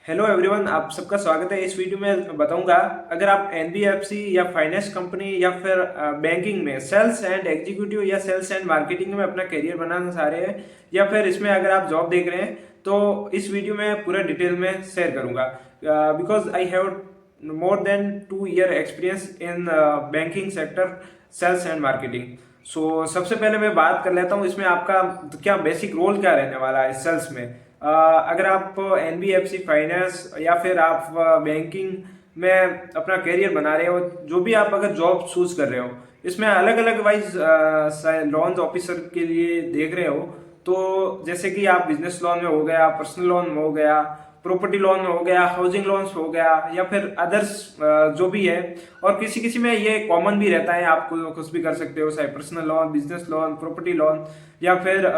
Hello everyone, आप सबका स्वागत है। इस वीडियो में बताऊंगा, अगर आप एनबीएफसी या फाइनेंस कंपनी या फिर बैंकिंग में सेल्स एंड एग्जीक्यूटिव या सेल्स एंड मार्केटिंग में अपना करियर बनाना चाह रहे हैं या फिर इसमें अगर आप जॉब देख रहे हैं, तो इस वीडियो में पूरा डिटेल में शेयर करूंगा। Because I have more than 2 year experience in banking sector, sales and marketing. So सबसे पहले मैं बात कर लेता हूँ इसमें आपका क्या बेसिक रोल क्या रहने वाला है सेल्स में। अगर आप एनबीएफसी फाइनेंस या फिर आप बैंकिंग में अपना करियर बना रहे हो, जो भी आप अगर जॉब चूज कर रहे हो, इसमें अलग अलग वाइज लोन ऑफिसर के लिए देख रहे हो। तो जैसे कि आप बिजनेस लोन में हो गया, पर्सनल लोन में हो गया, प्रॉपर्टी लोन में हो गया, हाउसिंग लोन्स हो गया, या फिर अदर्स जो भी है। और किसी किसी में ये कॉमन भी रहता है, आप कुछ भी कर सकते हो, चाहे personal loan, business loan, property loan, या फिर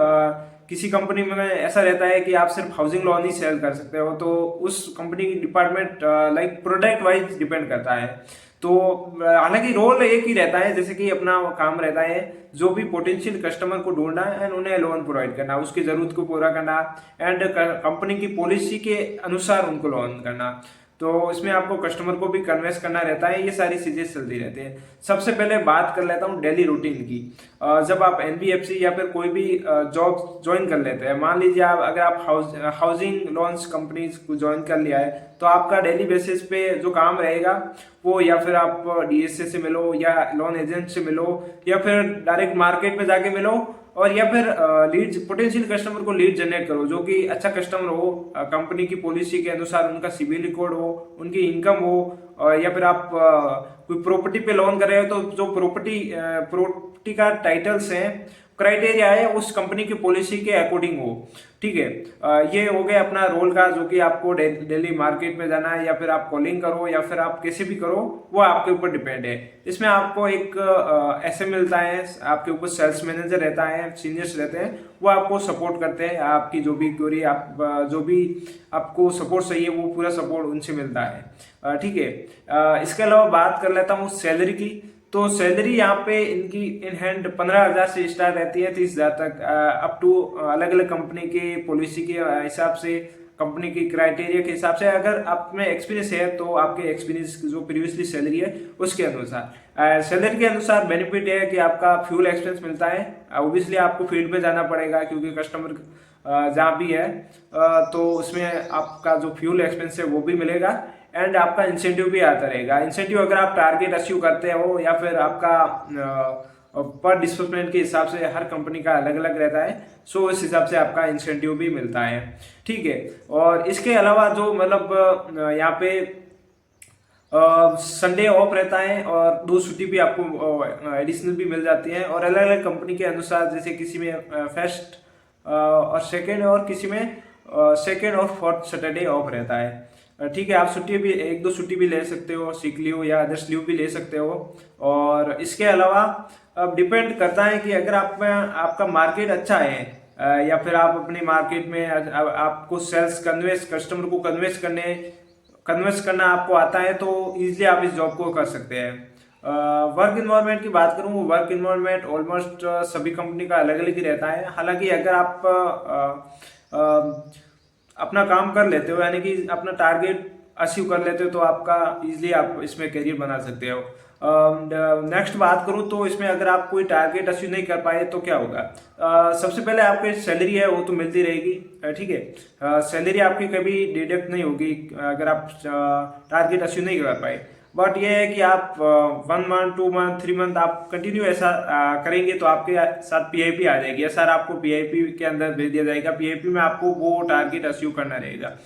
किसी कंपनी में ऐसा रहता है कि आप सिर्फ हाउसिंग लोन ही सेल कर सकते हो। तो उस कंपनी की department like product wise depend करता है। तो हालांकि रोल एक ही रहता है, जैसे कि अपना काम रहता है जो भी पोटेंशियल कस्टमर को ढूंढना एंड उन्हें लोन प्रोवाइड करना, उसकी जरूरत को पूरा करना एंड कंपनी की पॉलिसी के अनुसार उनको लोन करना। तो इसमें आपको कस्टमर को भी कन्वेंस करना रहता है, ये सारी चीजें चलती रहती है। सबसे पहले बात कर लेता हूँ डेली रूटीन की। जब आप एनबीएफसी या फिर कोई भी जॉब ज्वाइन कर लेते हैं, मान लीजिए आप अगर आप हाउसिंग लोन्स कंपनीज को ज्वाइन कर लिया है, तो आपका डेली बेसिस पे जो काम रहेगा वो या फिर आप डीएसए से मिलो या लोन एजेंट से मिलो या फिर डायरेक्ट मार्केट में जाके मिलो, और या फिर लीड पोटेंशियल कस्टमर को लीड जनरेट करो जो कि अच्छा कस्टमर हो, कंपनी की पॉलिसी के अनुसार उनका सिबिल रिकॉर्ड हो, उनकी इनकम हो। या फिर आप कोई प्रॉपर्टी पे लोन कर रहे हो, तो जो प्रॉपर्टी का टाइटल्स हैं, क्राइटेरिया है, उस कंपनी की पॉलिसी के अकॉर्डिंग हो। ठीक है, ये हो गया अपना रोल का, जो कि आपको डेली मार्केट में जाना है या फिर आप कॉलिंग करो या फिर आप कैसे भी करो, वो आपके ऊपर डिपेंड है। इसमें आपको एक ऐसे मिलता है, आपके ऊपर सेल्स मैनेजर रहता है, सीनियर्स रहते हैं, वो आपको सपोर्ट करते हैं। आपकी जो भी क्वेरी, आप जो भी आपको सपोर्ट चाहिए, वो पूरा सपोर्ट उनसे मिलता है। ठीक है, इसके अलावा बात कर लेता हूँ सैलरी की। तो सैलरी यहाँ पे इनकी इन हैंड 15,000 से स्टार्ट रहती है 30,000 तक, अप टू अलग अलग कंपनी के पॉलिसी के हिसाब से, कंपनी की क्राइटेरिया के हिसाब से। अगर आप में एक्सपीरियंस है तो आपके एक्सपीरियंस जो प्रीवियसली सैलरी है उसके अनुसार, सैलरी के अनुसार बेनिफिट है कि आपका फ्यूल एक्सपेंस मिलता है। ऑब्वियसली आपको फील्ड में जाना पड़ेगा क्योंकि कस्टमर जहाँ भी है, तो उसमें आपका जो फ्यूल एक्सपेंस है वो भी मिलेगा एंड आपका इंसेंटिव भी आता रहेगा। इंसेंटिव अगर आप टारगेट अचीव करते हो या फिर आपका पर डिस्बर्समेंट के हिसाब से, हर कंपनी का अलग अलग रहता है, सो इस हिसाब से आपका इंसेंटिव भी मिलता है। ठीक है, और इसके अलावा जो मतलब यहाँ पे संडे ऑफ रहता है और 2 छुट्टी भी आपको एडिशनल भी मिल जाती है, और अलग अलग कंपनी के अनुसार, जैसे किसी में फर्स्ट और सेकेंड, और किसी में सेकेंड और फोर्थ सैटरडे ऑफ रहता है। ठीक है, आप छुट्टी भी 1-2 छुट्टी भी ले सकते हो, सिक लीव या अदर्स लीव भी ले सकते हो। और इसके अलावा अब डिपेंड करता है कि अगर आप में आपका मार्केट अच्छा है, या फिर आप अपनी मार्केट में आपको सेल्स कन्वेंस, कस्टमर को कन्वेंस करना आपको आता है, तो इजीली आप इस जॉब को कर सकते हैं। वर्क इन्वायरमेंट की बात करूँ, वर्क इन्वायरमेंट ऑलमोस्ट सभी कंपनी का अलग अलग ही रहता है। हालांकि अगर आप अपना काम कर लेते हो, यानी कि अपना टारगेट अचीव कर लेते हो, तो आपका इजीली आप इसमें करियर बना सकते हो। नेक्स्ट बात करूं तो इसमें अगर आप कोई टारगेट अचीव नहीं कर पाए तो क्या होगा। सबसे पहले आपकी सैलरी है वो तो मिलती रहेगी। ठीक है, सैलरी आपकी कभी डिडक्ट नहीं होगी अगर आप टारगेट अचीव नहीं कर पाए। बट ये है कि आप 1 मंथ, 2 मंथ, 3 मंथ आप कंटिन्यू ऐसा करेंगे तो आपके साथ पीआईपी आ जाएगी, या सर आपको पीआईपी के अंदर भेज दिया जाएगा। पीआईपी में आपको वो टारगेट अचीव करना रहेगा।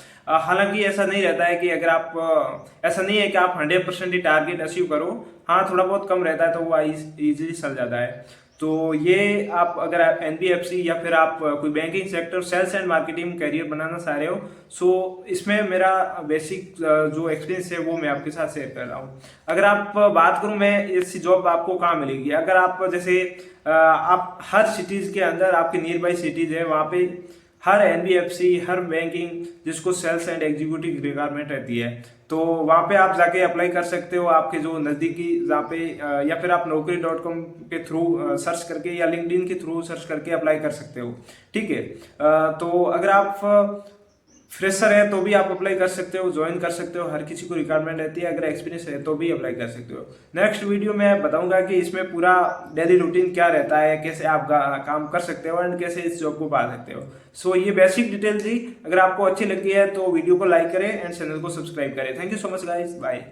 हालांकि ऐसा नहीं रहता है कि अगर आप ऐसा नहीं है कि आप 100% ही टारगेट अचीव करो। हाँ, थोड़ा बहुत कम रहता है तो वो इजीली चल जाता है। तो ये आप अगर आप एनबीएफसी या फिर आप कोई banking sector, sales and marketing career बनाना चाह रहे हो, सो इसमें मेरा बेसिक जो एक्सपीरियंस है वो मैं आपके साथ शेयर कर रहा हूँ। अगर आप बात करूँ मैं, ऐसी जॉब आपको कहाँ मिलेगी, अगर आप जैसे आप हर सिटीज के अंदर, आपके नियर बाई सिटीज है, वहाँ पे हर एनबीएफसी, हर बैंकिंग जिसको सेल्स एंड एग्जीक्यूटिव रिक्वायरमेंट रहती है, तो वहाँ पे आप जाके अप्लाई कर सकते हो। आपके जो नज़दीकी जहाँ पे या फिर आप naukri.com के थ्रू सर्च करके या लिंक्डइन के थ्रू सर्च करके अप्लाई कर सकते हो। ठीक है, तो अगर आप फ्रेशर है तो भी आप अप्लाई कर सकते हो, ज्वाइन कर सकते हो, हर किसी को रिक्वायरमेंट रहती है। अगर एक्सपीरियंस है तो भी अप्लाई कर सकते हो। नेक्स्ट वीडियो में बताऊंगा कि इसमें पूरा डेली रूटीन क्या रहता है, कैसे आप काम कर सकते हो एंड कैसे इस जॉब को पा सकते हो। सो ये बेसिक डिटेल थी। अगर आपको अच्छी लगी है तो वीडियो को लाइक करें एंड चैनल को सब्सक्राइब करें। Thank you so much guys, bye.